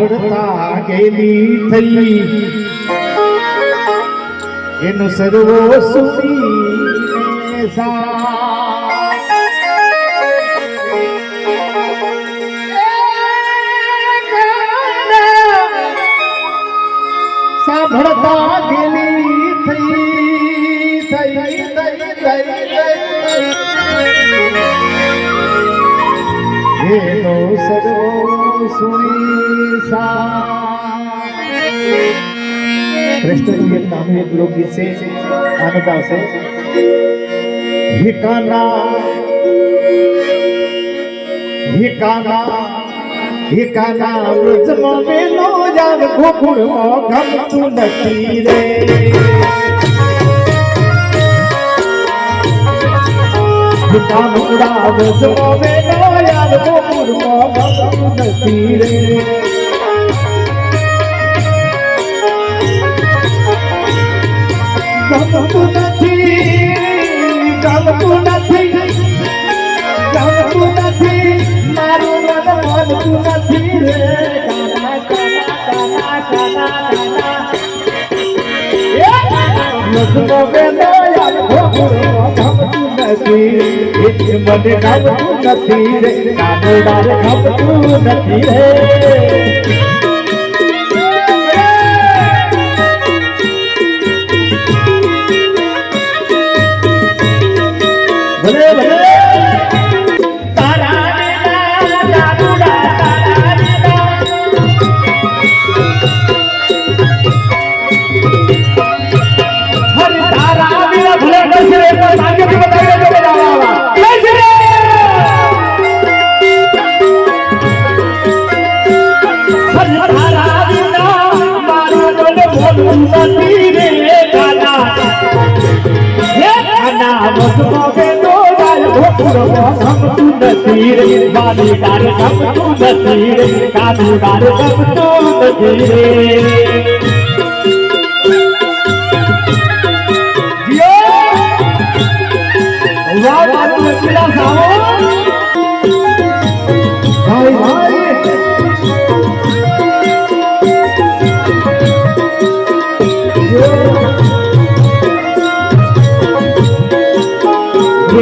સાંભળતા ગેલી થઈ એનું સર્વો સુની સાંભળતા ગેલી થઈ એનો સર્વો સુની कृष्ण जी एक नाम एक लोकगीत से आनंद आवશે હિકાના વૃજમાં મેલો જાવ ગોકુળમાં ગમતું નથી રે હિકાના વૃજમાં મેલો જાવ ગોકુળમાં ગમતું નથી રે ગમતું નથી મારું મન માનતું નથી રે મને ગમતું નથી રે કાનોડાર ગમતું નથી રે ભલે ભલે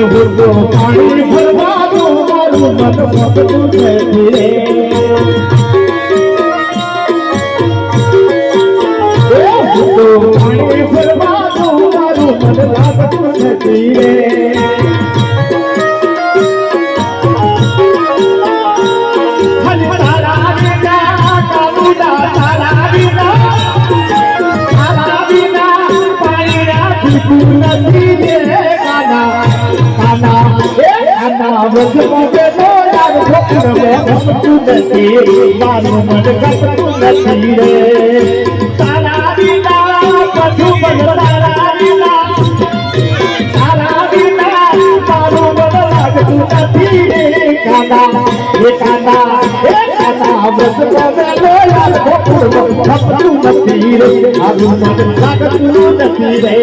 પાણી ભરવાનું મારું મન ભગતું નથી રે પાણી ભરવાનું મારું મન લાગતું નથી રે મારું મન ગમતું નથી રે તારા વિના બધું પણ તારા વિના મારું મન લાગતું નથી રે કાના ગમતું નથી રે મારું મન લાગતું નથી રે